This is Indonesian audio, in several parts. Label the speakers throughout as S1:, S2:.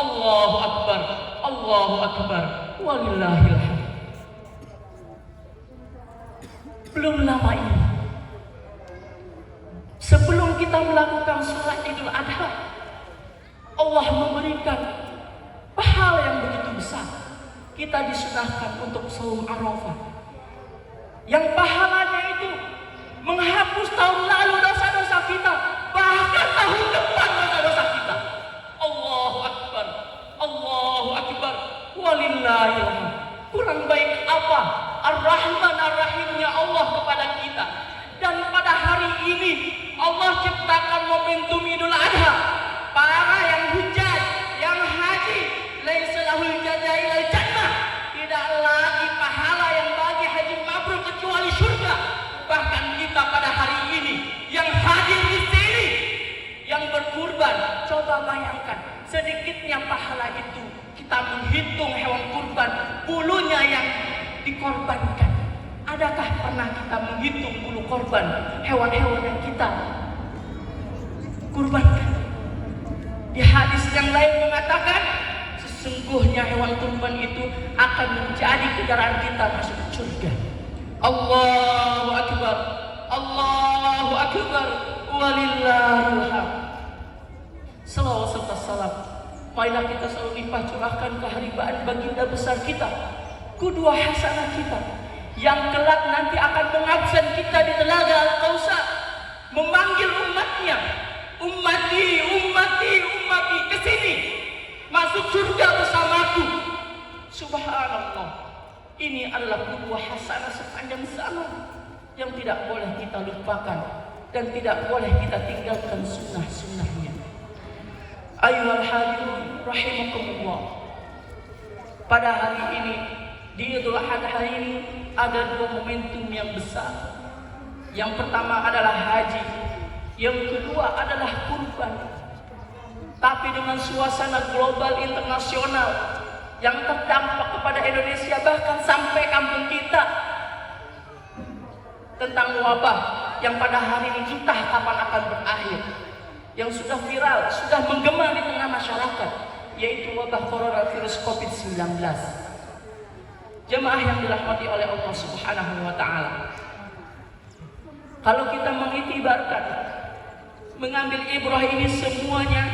S1: Allahu Akbar, Allahu Akbar, walillahil hamd. Belum lama ini, sebelum kita melakukan sholat Idul Adha, Allah memberikan pahala yang begitu besar. Kita disunahkan untuk saum Arafah, yang pahalanya itu menghapus tahun lalu dosa-dosa kita, bahkan tahun depan dosa-dosa kita. Allahu Akbar, Allahu Akbar, walillahil hamd. Kurang baik apa Ar-Rahman Ar-Rahimnya Allah kepada kita. Dan pada hari ini Allah ciptakan momentum Idul Adha. Para yang hujjah, yang haji, laisa lahul jazaa'il jannah, tidak lagi pahala yang bagi haji mabrur kecuali surga. Bahkan kita pada hari ini yang hadir di sini, yang berkurban, coba bayangkan sedikitnya pahala itu. Kita menghitung hewan kurban, bulunya yang dikorbankan. Adakah pernah kita menghitung bulu korban hewan-hewan yang kita kurbankan? Di hadis yang lain mengatakan, sesungguhnya hewan kurban itu akan menjadi kendaraan kita masuk surga. Allahu Akbar, Allahu Akbar, walillahil hamd. Salawat serta salam marilah kita selalu limpah curahkan keharibaan baginda besar kita, qudwah hasanah kita, yang kelak nanti akan mengabsen kita di telaga Al-Kautsar, memanggil umatnya, ummati, ummati, ummati, kesini, masuk surga bersamaku. Subhanallah, ini adalah qudwah hasanah sepanjang zaman yang tidak boleh kita lupakan dan tidak boleh kita tinggalkan sunnah-sunnahnya. Ayyuhal hadirin rahimakumullah. Pada hari ini, di Idul Adha ini ada dua momentum yang besar. Yang pertama adalah haji, yang kedua adalah kurban. Tapi dengan suasana global internasional yang terdampak kepada Indonesia, bahkan sampai kampung kita, tentang wabah yang pada hari ini entah kapan akan berakhir, yang sudah viral, sudah menggema di tengah masyarakat, yaitu wabah coronavirus COVID-19. Jemaah yang dirahmati oleh Allah Subhanahu wa Ta'ala, kalau kita mengiktibarkan, mengambil ibrah ini semuanya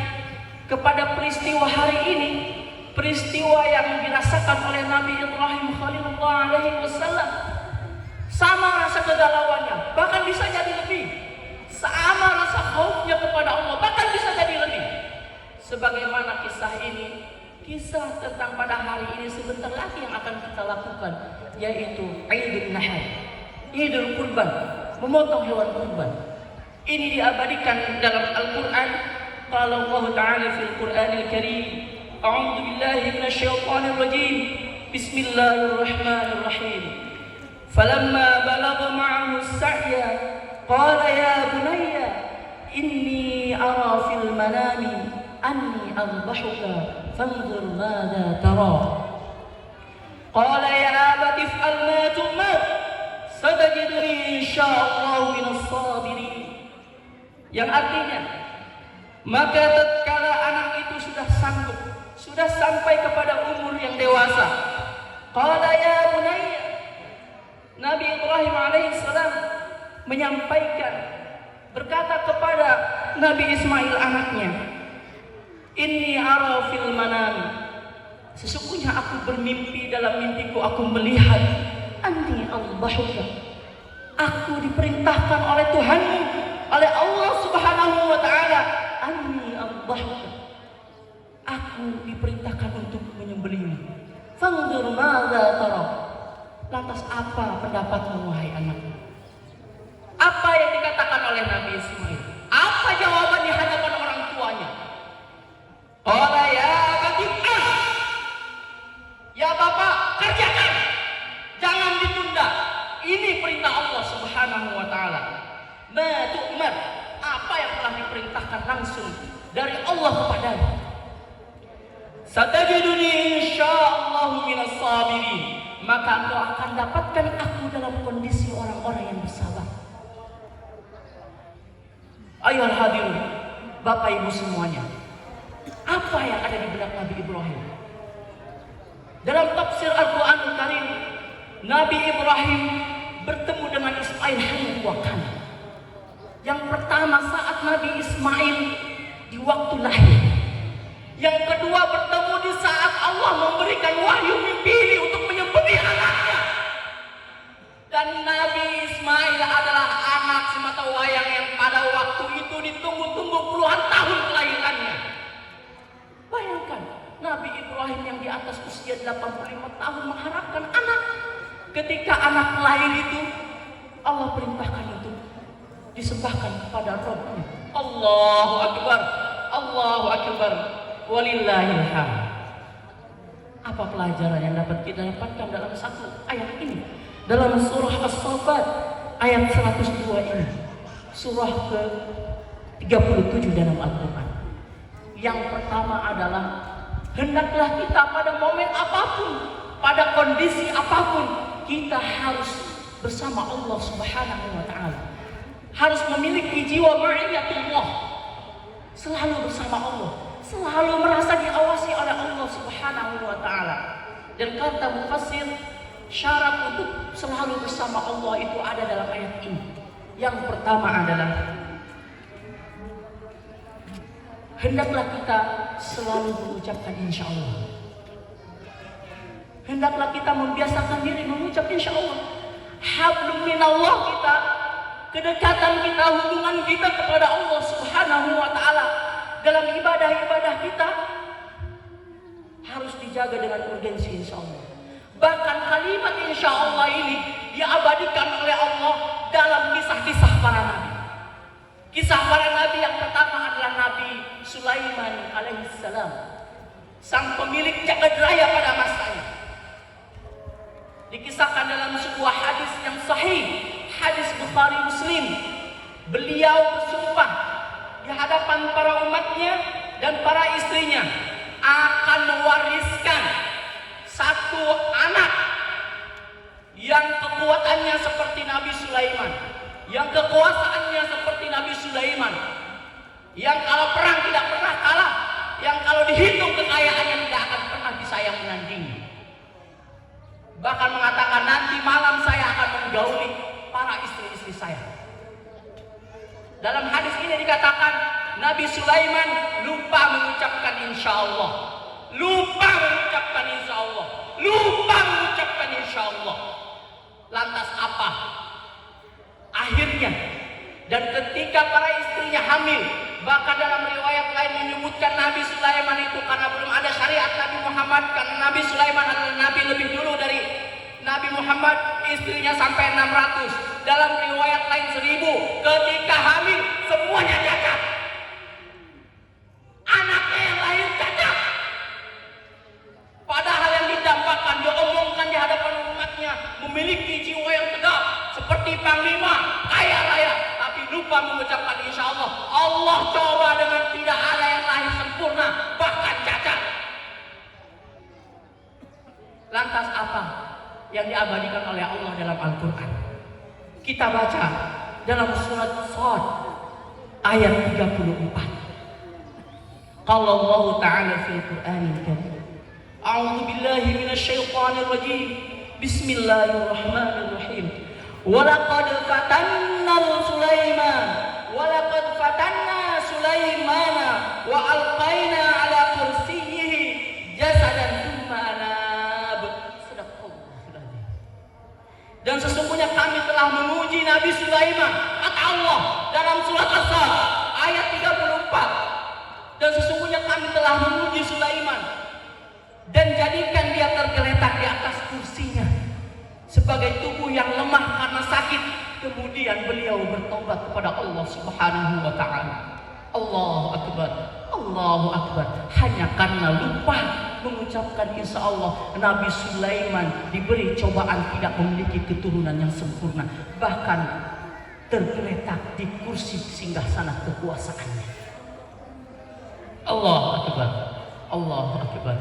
S1: kepada peristiwa hari ini, peristiwa yang dirasakan oleh Nabi Ibrahim Khalilullah alaihi wasallam, sama rasa kegalauannya, bahkan bisa jadi lebih. Sama rasa khaufnya kepada Allah, bahkan bisa jadi lebih. Sebagaimana kisah ini, kisah tentang pada hari ini sebentar lagi yang akan kita lakukan, yaitu Idul Nahar, Idul Kurban, memotong hewan kurban. Ini diabadikan dalam Al-Quran. Qala Allah Ta'ala fil Qur'anil Karim, a'udzu billahi minasyaitonir rajim, bismillahirrahmanirrahim. Falamma balagha ma'ahu as-sa'ya qala ya bunayya inni ara fil manami anni adbahuka fanzur madza tara. Qala ya abati if'al ma tu'mar satajiduni insyaallah minas sabirin. Yang artinya, maka tatkala anak itu sudah sanggup, sudah sampai kepada umur yang dewasa, qala ya bunayya, Nabi Ibrahim alaihissalam menyampaikan, berkata kepada Nabi Ismail anaknya, inni ara fil manami, sesungguhnya aku bermimpi, dalam mimpiku aku melihat anni adbahuka, aku diperintahkan oleh Tuhanmu, oleh Allah Subhanahu wa Ta'ala, anni adbahuka, aku diperintahkan untuk menyembelihmu. Fanzur madza tara, lantas apa pendapatmu wahai anakku? Apa yang dikatakan oleh Nabi Ismail? Apa jawaban di hadapan orang tuanya? Qala ya abati, ya bapak, kerjakan, jangan ditunda. Ini perintah Allah Subhanahu wa Ta'ala. Ma tu'mar, apa yang telah diperintahkan langsung dari Allah kepadamu. Satajiduni insyaallah minas sabirin, maka engkau akan dapatkan aku dalam kondisi orang-orang yang bersabar. Ayo hadirin, Bapak Ibu semuanya, Apa yang ada di benak Nabi Ibrahim? Dalam tafsir Al-Quran Al-Karim, Nabi Ibrahim bertemu dengan Ismail hanya 2 kali. Yang pertama saat Nabi Ismail di waktu lahir. Yang kedua bertemu di saat Allah memberikan wahyu mimpi ini untuk menyembelih anaknya. Dan Nabi Ismail adalah anak semata wayang yang pada waktu itu ditunggu-tunggu puluhan tahun kelahirannya. Bayangkan, Nabi Ibrahim yang di atas usia 85 tahun mengharapkan anak. Ketika anak lahir itu, Allah perintahkan itu disembahkan kepada Rabbnya. Allahu Akbar, Allahu Akbar, walillahil hamd. Apa pelajaran yang dapat kita dapatkan dalam satu ayat ini? Dalam surah As-Saffat ayat 102 ini, surah ke-37 dalam Al-Quran. Yang pertama adalah hendaklah kita pada momen apapun, pada kondisi apapun, kita harus bersama Allah Subhanahu wa Ta'ala. Harus memiliki jiwa ma'iyatullah, selalu bersama Allah, selalu merasa diawasi oleh Allah Subhanahu wa Ta'ala. Dan kata mufassir, syarat untuk selalu bersama Allah itu ada dalam ayat ini. Yang pertama adalah hendaklah kita selalu mengucapkan insya Allah. Hendaklah kita membiasakan diri mengucap insya Allah. Hablum minallah kita, kedekatan kita, hubungan kita kepada Allah Subhanahu wa Ta'ala dalam ibadah-ibadah kita harus dijaga dengan urgensi insya Allah. Bahkan kalimat insya Allah ini diabadikan oleh Allah dalam kisah-kisah para nabi. Kisah para nabi yang pertama adalah Nabi Sulaiman alaihissalam, sang pemilik jagat raya pada masanya. Dikisahkan dalam sebuah hadis yang sahih, hadis Bukhari Muslim, beliau bersumpah di hadapan para umatnya dan para istrinya akan mewariskan satu anak yang kekuatannya seperti Nabi Sulaiman, yang kekuasaannya seperti Nabi Sulaiman, yang kalau perang tidak pernah kalah, yang kalau dihitung kekayaannya tidak akan pernah bisa yang menandingi. Bahkan mengatakan nanti malam saya akan menggauli para istri-istri saya. Dalam hadis ini dikatakan Nabi Sulaiman lupa mengucapkan insya Allah, lupa mengucapkan insya Allah, lupa mengucapkan insya Allah. Lantas apa akhirnya? Dan ketika para istrinya hamil, bahkan dalam riwayat lain menyebutkan Nabi Sulaiman itu karena belum ada syariat Nabi Muhammad, karena Nabi Sulaiman adalah Nabi lebih dulu dari Nabi Muhammad, istrinya sampai 600, dalam riwayat lain 1000. Ketika hamil semuanya cacat, anaknya yang lahir cacat. Padahal yang didambakan, diomongkan di hadapan umatnya, memiliki jiwa yang tegap seperti panglima, kaya raya, tapi lupa mengucapkan insya Allah. Allah coba dengan tidak ada yang lahir sempurna, bahkan cacat. Lantas apa yang diabadikan oleh Allah dalam Al-Quran? Kita baca dalam surat Shad ayat 34. Qala Allah Ta'ala fil Qur'anil Karim, a'udzu billahi minasyaitonir rajim, bismillahirrahmanirrahim. Walaqad fatanna Sulaiman, walaqad fatanna Sulaimana wa alqaina ala kursiyyihi jasadan thumma anab. Dan sesungguhnya kami telah menguji Nabi Sulaiman, kata Allah dalam surat As-Sad ayat 34. Dan sesungguhnya kami telah menguji Sulaiman dan jadikan dia tergeletak di atas kursinya sebagai tubuh yang lemah karena sakit. Kemudian beliau bertobat kepada Allah Subhanahu wa Ta'ala. Allahu Akbar, Allahu Akbar. Hanya karena lupa mengucapkan insya Allah, Nabi Sulaiman diberi cobaan tidak memiliki keturunan yang sempurna, bahkan tergeletak di kursi singgasana kekuasaannya. Allahu Akbar, Allahu Akbar,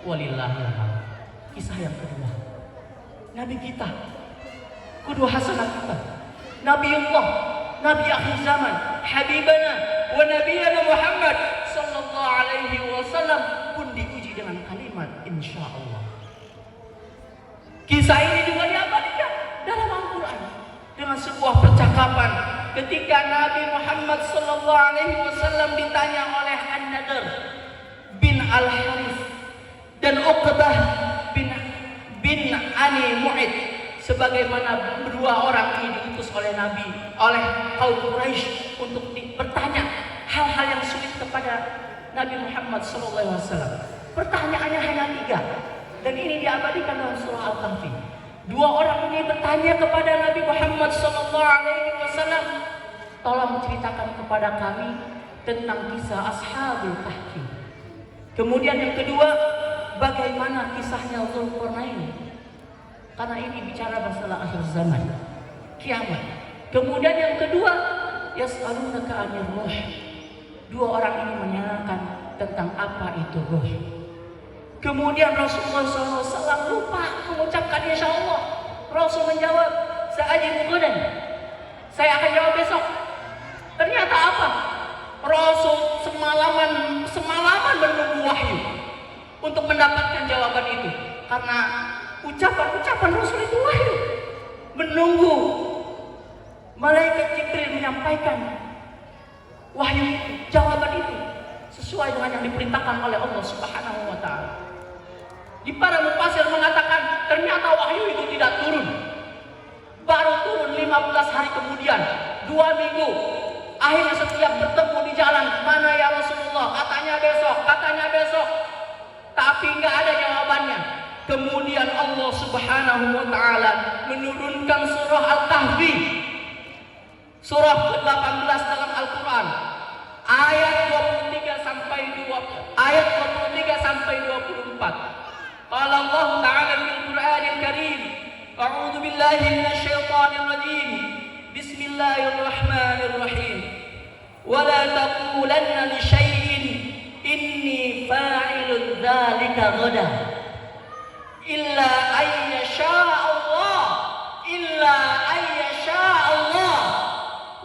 S1: walillahil hamd. Kisah yang kedua, Nabi kita, qudwah hasanah kita, Nabiullah, Nabi akhir zaman, Habibana wa Nabiyana Muhammad sallallahu alaihi wasallam Kisah ini juga diabadikan dalam Al-Quran dengan sebuah percakapan ketika Nabi Muhammad SAW ditanya oleh An-Nadr bin Al-Harith dan Uqbah bin Ani Mu'id, sebagaimana kedua orang ini diutus oleh Nabi, oleh kaum Quraisy untuk bertanya hal-hal yang sulit kepada Nabi Muhammad SAW. Pertanyaannya hanya 3 dan ini diabadikan dalam surah Al-Kahfi. Dua orang ini bertanya kepada Nabi Muhammad SAW, tolong ceritakan kepada kami tentang kisah Ashabul Kahfi. Kemudian yang kedua, bagaimana kisahnya Dzulqarnain, karena ini bicara masalah akhir zaman, kiamat. Kemudian yang kedua, yas'alunaka 'anir ruh. Dua orang ini menanyakan tentang apa itu ruh. Kemudian Rasulullah SAW lupa mengucapkan insya Allah. Rasul menjawab, sa'ajibu ghadan, saya akan jawab besok. Ternyata apa? Rasul semalaman menunggu wahyu untuk mendapatkan jawaban itu, karena ucapan Rasul itu wahyu, menunggu malaikat Jibril menyampaikan wahyu jawaban itu sesuai dengan yang diperintahkan oleh Allah Subhanahu wa taala. Di para mufassir mengatakan ternyata wahyu itu tidak turun. Baru turun 15 hari kemudian, 2 minggu. Akhirnya setiap bertemu di jalan, mana ya Rasulullah? Katanya besok. Tapi nggak ada jawabannya. Kemudian Allah Subhanahu wa taala menurunkan surah Al-Kahfi, surah ke-18 dalam Al-Qur'an, ayat 23 sampai 24. Qala Allah Ta'ala fil Qur'anil Karim, a'udzu billahi minasyaitonir rajim. Bismillahirrahmanirrahim. Wa la taqulanna li syai'in inni fa'ilun dzalika ghadan illa ayyasha Allah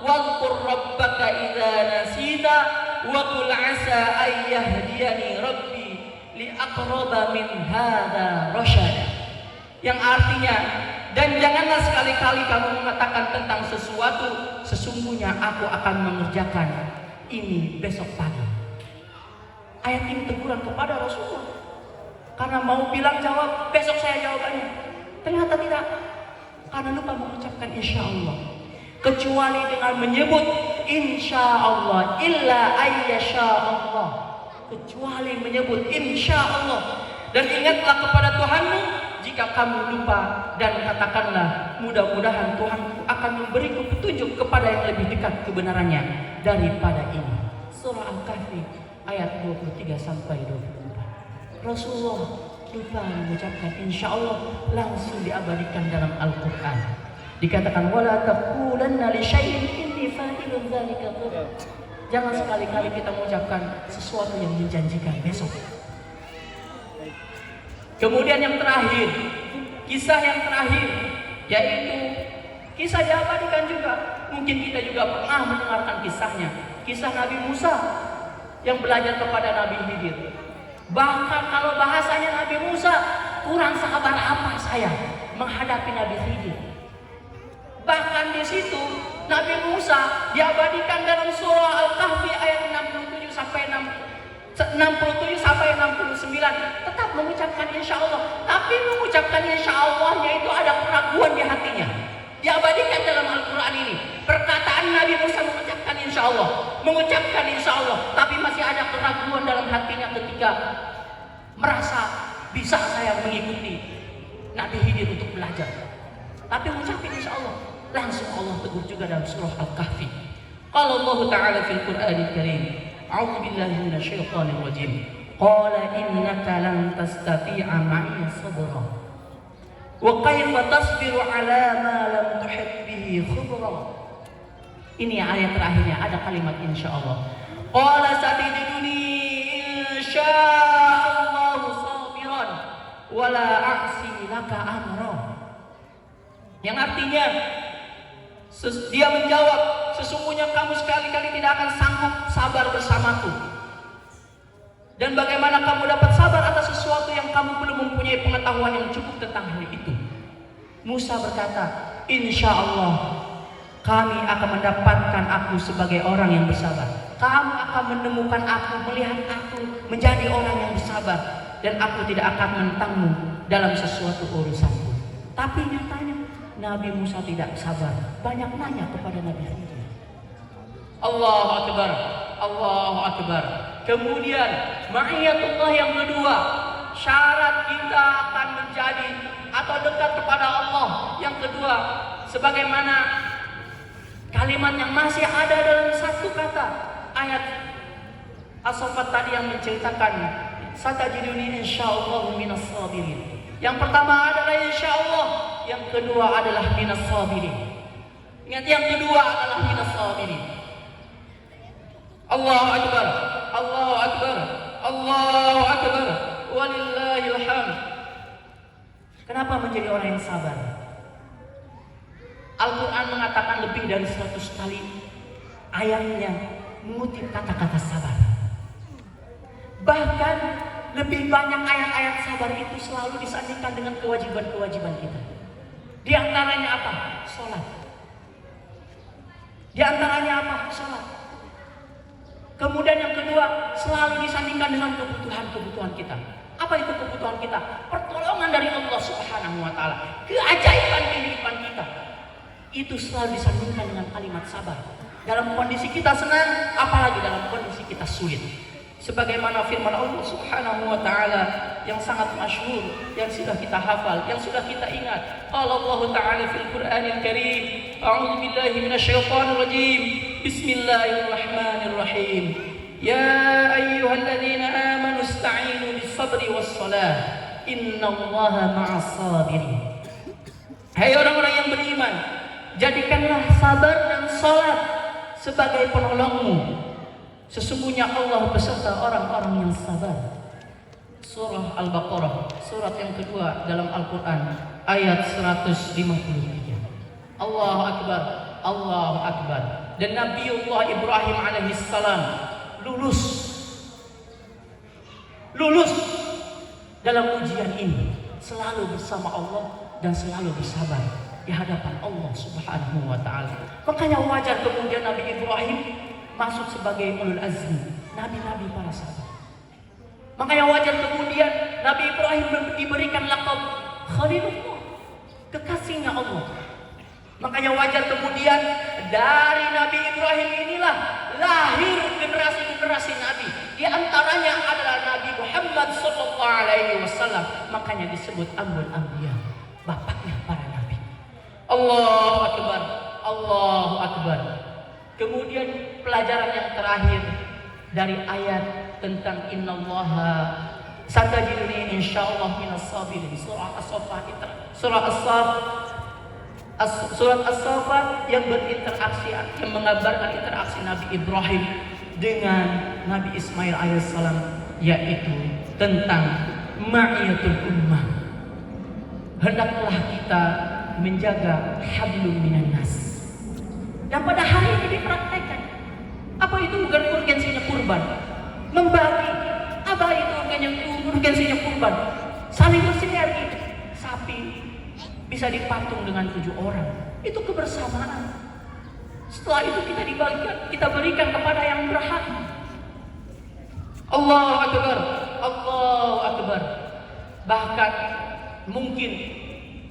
S1: wadhkur rabbaka idza nasita wa qul 'asa ay yahdiyani rabbi li aqraba min hadza rasyada. Yang artinya, dan janganlah sekali-kali kamu mengatakan tentang sesuatu, sesungguhnya aku akan mengerjakan ini besok pagi. Ayat ini teguran kepada Rasulullah, karena mau bilang jawab besok saya jawabannya, ternyata tidak, karena lupa mengucapkan insya Allah. Kecuali dengan menyebut insya Allah, illa ayyasha Allah, kecuali menyebut insya Allah. Dan ingatlah kepada Tuhanmu jika kamu lupa, dan katakanlah mudah-mudahan Tuhanku akan memberiku petunjuk kepada yang lebih dekat kebenarannya daripada ini. Surah Al-Kahfi ayat 23 sampai 24. Rasulullah lupa mengucapkan insya Allah, langsung diabadikan dalam Al-Quran. Dikatakan wala taqulanna li syai'in inni fa'ilun dzalika ghadan. Jangan sekali-kali kita mengucapkan sesuatu yang menjanjikan besok. Kemudian yang terakhir, kisah yang terakhir, yaitu kisah diabadikan juga. Mungkin kita juga pernah mendengarkan kisahnya, kisah Nabi Musa yang belajar kepada Nabi Khidir. Bahkan kalau bahasanya Nabi Musa, kurang sabar apa saya menghadapi Nabi Khidir. Bahkan di situ Nabi Musa diabadikan dalam surah Al-Kahfi ayat 67 sampai 69, tetap mengucapkan insya Allah. Tapi mengucapkan insya Allahnya itu ada keraguan di hatinya. Diabadikan dalam Al-Quran ini, perkataan Nabi Musa mengucapkan insya Allah, tapi masih ada keraguan dalam hatinya ketika merasa bisa saya mengikuti Nabi Khidir untuk belajar. Tapi mengucapkan insya Allah, langsung Allah tegur juga dalam surah Al-Kahfi. Qala Allah Ta'ala fil Qur'anil Karim, a'udzu billahi minasyaitonir rajim. Qala innaka lan tastati'a ma'iya sabra. Wa kaifa tasbiru 'ala ma lam tuhit bihi khubra. Ini ayat terakhirnya ada kalimat insyaallah. Qala satajiduni insyaallahu sabiran wa la a'si laka amra. Yang artinya dia menjawab, sesungguhnya kamu sekali-kali tidak akan sanggup sabar bersamaku. Dan bagaimana kamu dapat sabar atas sesuatu yang kamu belum mempunyai pengetahuan yang cukup tentang hal itu? Musa berkata, insya Allah kami akan mendapatkan aku sebagai orang yang bersabar. Kamu akan menemukan aku, melihat aku menjadi orang yang bersabar, dan aku tidak akan menentangmu dalam sesuatu urusanku. Tapi nyatanya Nabi Musa tidak sabar, banyak nanya kepada Nabi Khidir. Allahu Akbar, Allahu Akbar. Kemudian ma'iyatullah yang kedua, syarat kita akan menjadi atau dekat kepada Allah yang kedua, sebagaimana kalimat yang masih ada dalam satu kata ayat As-Saffat tadi yang menceritakan satajiduni insyaallah minas sabirin. Yang pertama adalah insyaallah, yang kedua adalah minas sabirin. Ingat, yang kedua adalah minas sabirin. Allahu Akbar, Allahu Akbar, Allahu Akbar, walillahil hamd. Kenapa menjadi orang yang sabar? Al-Quran mengatakan lebih dari 100 kali ayatnya mengutip kata-kata sabar. Bahkan lebih banyak ayat-ayat sabar itu selalu disandingkan dengan kewajiban-kewajiban kita. Di antaranya apa? Sholat. Di antaranya apa? Sholat. Kemudian yang kedua, selalu disandingkan dengan kebutuhan-kebutuhan kita. Apa itu kebutuhan kita? Pertolongan dari Allah Subhanahu wa Ta'ala, keajaiban kehidupan kita. Itu selalu disandingkan dengan kalimat sabar. Dalam kondisi kita senang, apalagi dalam kondisi kita sulit. Sebagaimana firman Allah Subhanahu wa Ta'ala yang sangat masyhur, yang sudah kita hafal, yang sudah kita ingat. Qala Allah Ta'ala fil Qur'anil Karim, a'udzu billahi minasyaitonir rajim. Bismillahirrahmanirrahim. Ya ayyuhalladzina amanu ista'inu bis-sabri was-shalah. Innallaha ma'as sabirin. Hai orang-orang yang beriman, jadikanlah sabar dan salat sebagai penolongmu. Sesungguhnya Allah beserta orang-orang yang sabar. Surah Al-Baqarah, surat yang kedua dalam Al-Quran, ayat 153. Allahu Akbar, Allahu Akbar. Dan Nabiullah Ibrahim alaihissalam lulus dalam ujian ini, selalu bersama Allah dan selalu bersabar di hadapan Allah Subhanahu wa Ta'ala. Makanya wajar kemudian Nabi Ibrahim masuk sebagai ulul azmi, nabi-nabi para sahabat. Makanya wajar kemudian Nabi Ibrahim diberikan laqab Khalilullah, kekasihnya Allah. Makanya wajar kemudian dari Nabi Ibrahim inilah lahir generasi-generasi nabi. Di antaranya adalah Nabi Muhammad sallallahu alaihi wasallam. Makanya disebut Abul Anbiya, bapaknya para nabi. Allahu Akbar, Allahu Akbar. Kemudian pelajaran yang terakhir dari ayat tentang innallaha satajiduni insyaallah minas sabirin, surah As-Saffat, surat As-Saffat yang berinteraksi, yang mengabarkan interaksi Nabi Ibrahim dengan Nabi Ismail alaihissalam, yaitu tentang ma'iyatul ummah. Hendaklah kita menjaga hablum minan nas. Dan pada hari ini dipraktekkan. Apa itu urgensinya kurban? Membagi. Apa itu urgensinya kurban? Saling bersinergi. Sapi bisa dipatung dengan 7 orang. Itu kebersamaan. Setelah itu kita berikan kepada yang berhak. Allahu Akbar, Allahu Akbar. Bahkan mungkin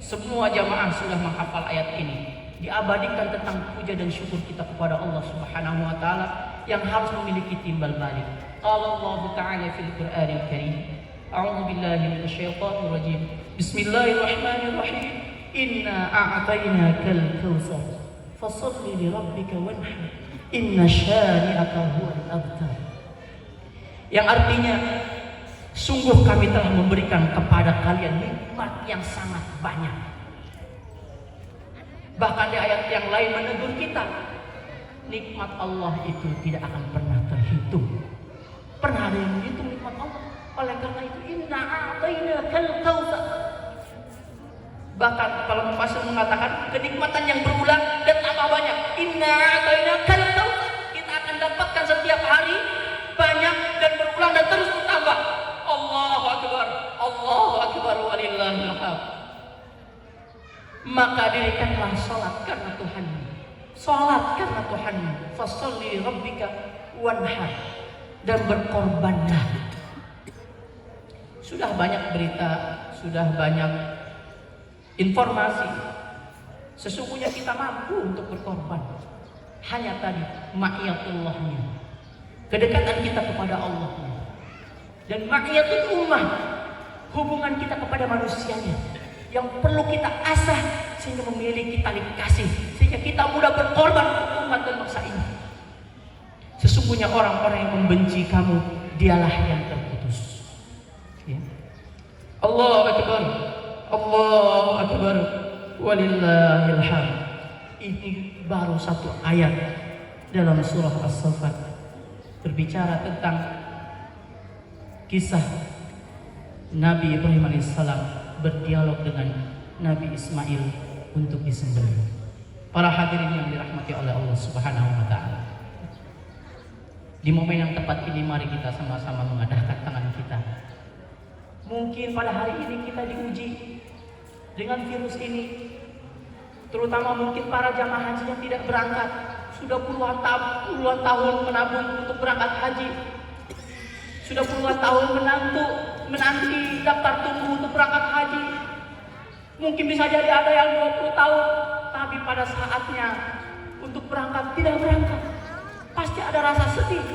S1: semua jamaah sudah menghafal ayat ini. Diabadikan tentang puja dan syukur kita kepada Allah Subhanahu wa Ta'ala yang harus memiliki timbal balik. Qala Allah Ta'ala fil Qur'anil Karim, a'udzu billahi minasyaitonir rajim. Bismillahirrahmanirrahim. Inna a'tainakal kautsar fasholli li rabbika wanhar. Inna syani'aka huwal abtar. Yang artinya, sungguh kami telah memberikan kepada kalian nikmat yang sangat banyak. Bahkan di ayat yang lain menegur kita, nikmat Allah itu tidak akan pernah terhitung. Pernah ada yang menghitung nikmat Allah? Oleh karena itu, inna a'tainakal kautsar. Bahkan kalau mufassir mengatakan kenikmatan yang berulang dan tambah banyak. Inna a'tainakal kautsar. Kita akan dapatkan setiap hari banyak dan berulang dan terus bertambah. Allahu Akbar, Allahu Akbar, walillahil hamd. Tuhanmu, fasholli rabbika wanhar, dan berkorbanlah. Sudah banyak berita, sudah banyak informasi. Sesungguhnya kita mampu untuk berkorban. Hanya tadi ma'iyatullahnya, kedekatan kita kepada Allah, dan ma'iyatul ummah, hubungan kita kepada manusianya, yang perlu kita asah sehingga memiliki tali kasih, sehingga kita mudah berkorban untuk umat dan bangsa ini. Sesungguhnya orang-orang yang membenci kamu, dialah yang terputus. Ya. Allahu Akbar, Allahu Akbar, walillahil hamd. Ini baru satu ayat dalam surah As-Saffat, berbicara tentang kisah Nabi Ibrahim alaihissalam berdialog dengan Nabi Ismail untuk disembelih. Para hadirin yang dirahmati oleh Allah Subhanahu wa taala. Di momen yang tepat ini mari kita sama-sama mengadahkan tangan kita. Mungkin pada hari ini kita diuji dengan virus ini. Terutama mungkin para jamaah haji yang tidak berangkat, sudah puluhan tahun menabung untuk berangkat haji, sudah puluhan tahun menanti daftar tunggu untuk berangkat haji. Mungkin bisa jadi ada yang 20 tahun, tapi pada saatnya untuk berangkat tidak berangkat. Pasti ada rasa sedih.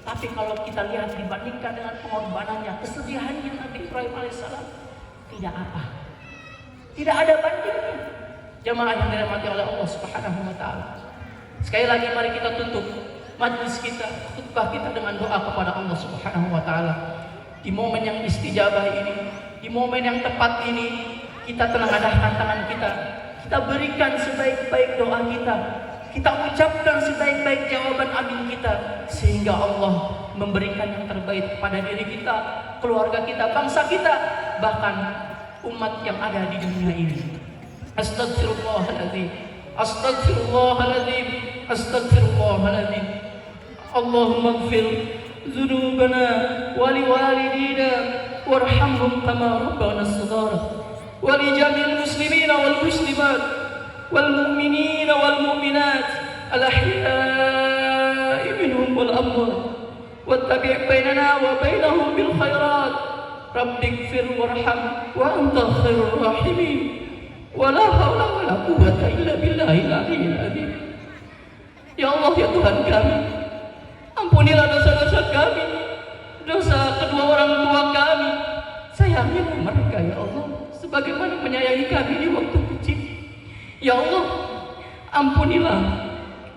S1: Tapi kalau kita lihat dibandingkan dengan pengorbanannya, kesedihannya Nabi Ibrahim alaihissalam, tidak apa, tidak ada bandingnya. Jamaah yang dirahmati oleh Allah Subhanahu wa taala. Sekali lagi mari kita tutup majlis kita, khutbah kita dengan doa kepada Allah Subhanahu wa taala. Di momen yang istijabah ini, di momen yang tepat ini, kita telah adahkan tangan kita. Kita berikan sebaik-baik doa kita. Kita ucapkan sebaik-baik jawaban amin kita, sehingga Allah memberikan yang terbaik kepada diri kita, keluarga kita, bangsa kita, bahkan umat yang ada di dunia ini. Astaghfirullahaladzim, astaghfirullahaladzim, astaghfirullahaladzim. Allahumma ighfir dzunubana wa liwalidina warhamhum kama rabbana shaghira wa li jami'il muslimina wal muslimat wal mu'minina wal mu'minat al ahya'i minhum wal amwat wattabi' bainana wa bainahum bil khairat rabbighfir warham wa anta khairur rahimin. Wala haula wala quwwata illa billahil aliyyil azim. Ya Allah, ya Tuhan kami, ampunilah dosa-dosa kami, dosa kedua orang tua kami. Sayangilah mereka ya Allah, sebagaimana menyayangi kami di waktu kecil. Ya Allah, ampunilah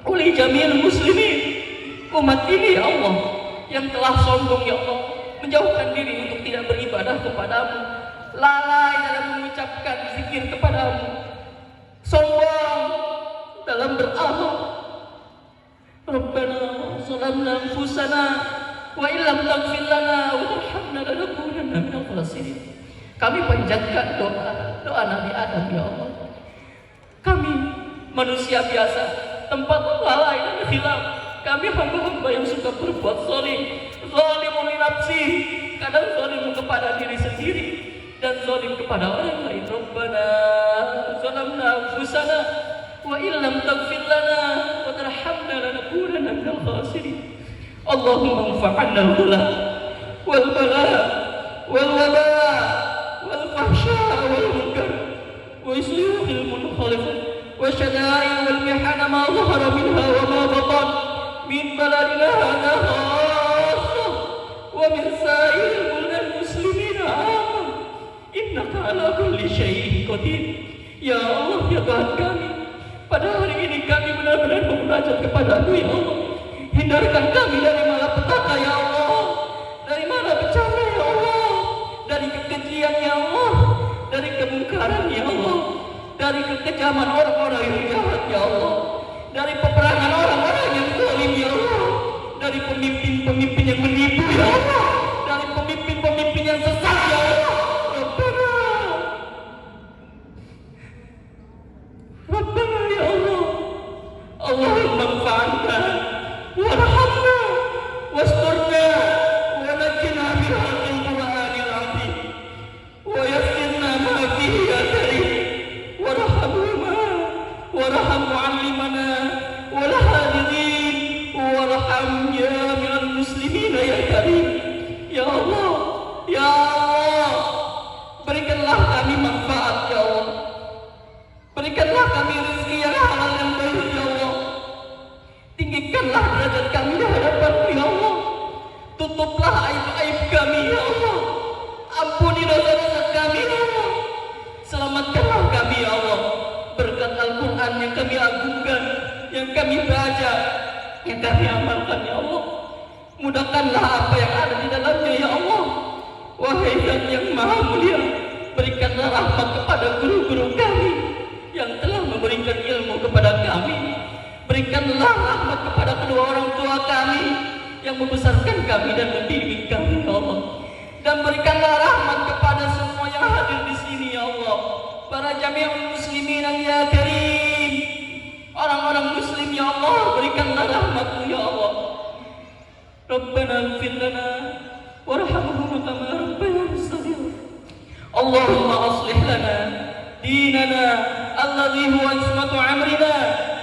S1: uli jamil muslimin, umat ini ya Allah, yang telah sombong ya Allah, menjauhkan diri untuk tidak beribadah kepadamu, lalai dalam mengucapkan zikir kepadamu, sombong dalam beramal. Rabbana zalamna anfusana wa illam taghfir lana wa tarhamna lanakunanna minal khasirin. Kami panjatkan doa Nabi Adam ya Allah. Kami manusia biasa, tempat lalai dan khilaf. Kami hamba-hamba yang suka berbuat zalim, zalimun li nafsi, kadang zalim kepada diri sendiri dan zalim kepada orang lain. Rabbana zalamna anfusana wa illam taghfir lana wa tarhamna lanakunanna minal khasirin. Allahumma anfa'na al-ghala wal bala wal waba wal fahsya wal munkar wa suyuhil munkhalifah wa syada'i wal mihana ma dhahara minha wa ma batan min baladina hadha khassah wa min sa'iril buldan muslimina amma innaka ala kulli syai'in qadir. Ya Allah, ya Tuhan kami, pada hari ini kami benar-benar memunajat kepada-Mu ya Allah. Hindarkan kami dari malapetaka ya Allah, dari malapetaka ya Allah, dari kekejian ya Allah, dari kemungkaran ya Allah, dari kekejaman orang-orang yang jahat ya Allah, dari peperangan orang-orang yang zalim ya Allah, dari pemimpin-pemimpin yang menipu ya Allah, dari pemimpin-pemimpin yang sesat ya Allah. Rabbana ya Allah, Allahumma anfa'na warhamna wasturna wa najjina min haqqil Qur'anil azim wa yassirna ma fihi ya karim warhamna wa Karim. Ya Allah, Ya Allah, berikanlah kami manfaat ya Allah. Berikanlah kami rezeki yang halal yang baik ya Allah. Tinggikanlah derajat kami di hadapan-Mu ya Allah. Tutuplah aib-aib kami ya Allah. Ampuni dosa-dosa kami ya Allah. Selamatkanlah kami ya Allah. Berkat Al-Quran yang kami agungkan, yang kami baca, yang kami amalkan ya Allah. Mudahkanlah apa yang ada di dalamnya ya Allah. Wahai Zat yang Maha Mulia, berikanlah rahmat kepada guru-guru kami yang telah memberikan ilmu kepada kami. Berikanlah rahmat kepada kedua orang tua kami yang membesarkan kami dan mendidik kami ya Allah. Dan berikanlah rahmat kepada semua yang hadir di sini ya Allah. Para jami'ul muslimin ya Karim, orang-orang muslim ya Allah, berikanlah rahmat-Mu ya Allah. Rabbana ighfir lana warhamhum kama rabbayana shaghira. Allahumma aslih lana dinana alladhi huwa ismatu amrina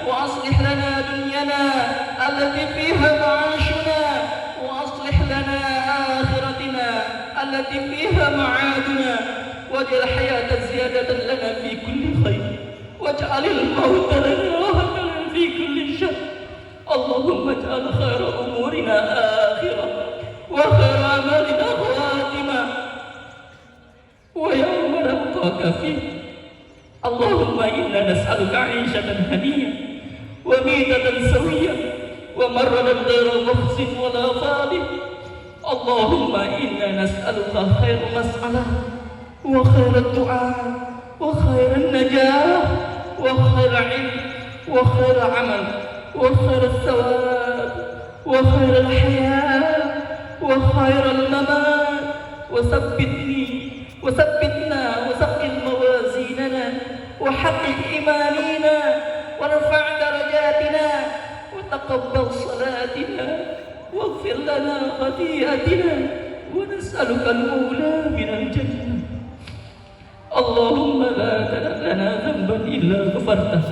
S1: wa aslih lana dunyana allati fiha ma'ashuna wa aslih lana akhiratina allati fiha ma'aduna waj'al hayata ziyadatan lana fi kulli khair waj'alil mauta lana rahatan fi kulli syarr. Allahumma ij'al khaira umurina akhirah wa khaira amalina khatimah wa yawma nalqaka fihi. Allahumma inna nas'aluka 'ishatan haniyah wa mitatan sawiyah wa marradan ghayra muhsin wa la fadih. Allahumma inna nas'aluka khaira mas'alah wa khaira du'a wa khaira najah wa khaira 'ilm wa khaira 'amal wa khaira thawab wa khaira al-hayat wa khaira al-mamat wa ثبتنا وثقل موازيننا وحقق إيماننا وارفع درجاتنا وتقبل صلاتنا واغفر لنا خطيئتنا ونسألك المولى من الجنة. اللهم لا تدع لنا ذنبا إلا غفرته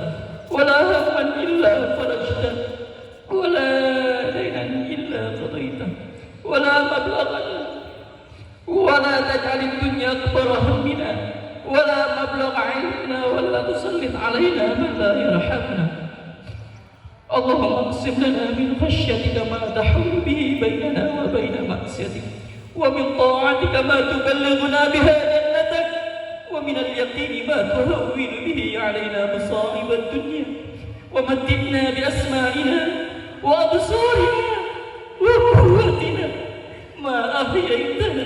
S1: ولا هما إلا فرجته ولا دينا إلا قضيته ولا مبلغا ولا تجعل الدنيا أكبر همنا ولا مبلغ علمنا ولا تسلط علينا من لا يرحمنا. اللهم اقسم لنا من خشيتك ما تحول به بيننا وبين معصيتك ومن طاعتك ما تبلغنا بها جنتك ومن اليقين ما تهون به علينا مصائب الدنيا ومتعنا بأسمائنا وأبصارنا وقوتنا ما أحييتنا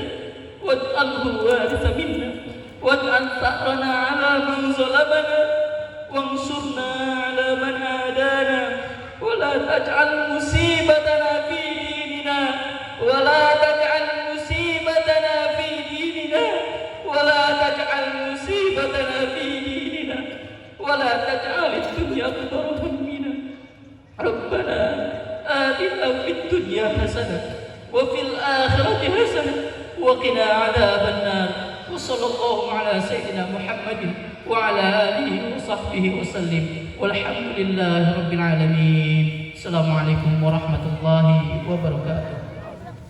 S1: واجعله الوارث منا واجعل ثأرنا على من ظلمنا وانصرنا على من عادانا ولا تجعل مصيبتنا في ديننا ولا تجعل مصيبتنا في ديننا ولا تجعل مصيبتنا في ديننا ولا تجعل الدنيا أكبر همنا. ربنا آتنا في الدنيا حسنة وفي الآخرة حسنة وقنا عذاب النار. وصلى الله على سيدنا محمد وعلى آله وصحبه وسلم والحمد لله رب العالمين. السلام عليكم ورحمة الله وبركاته.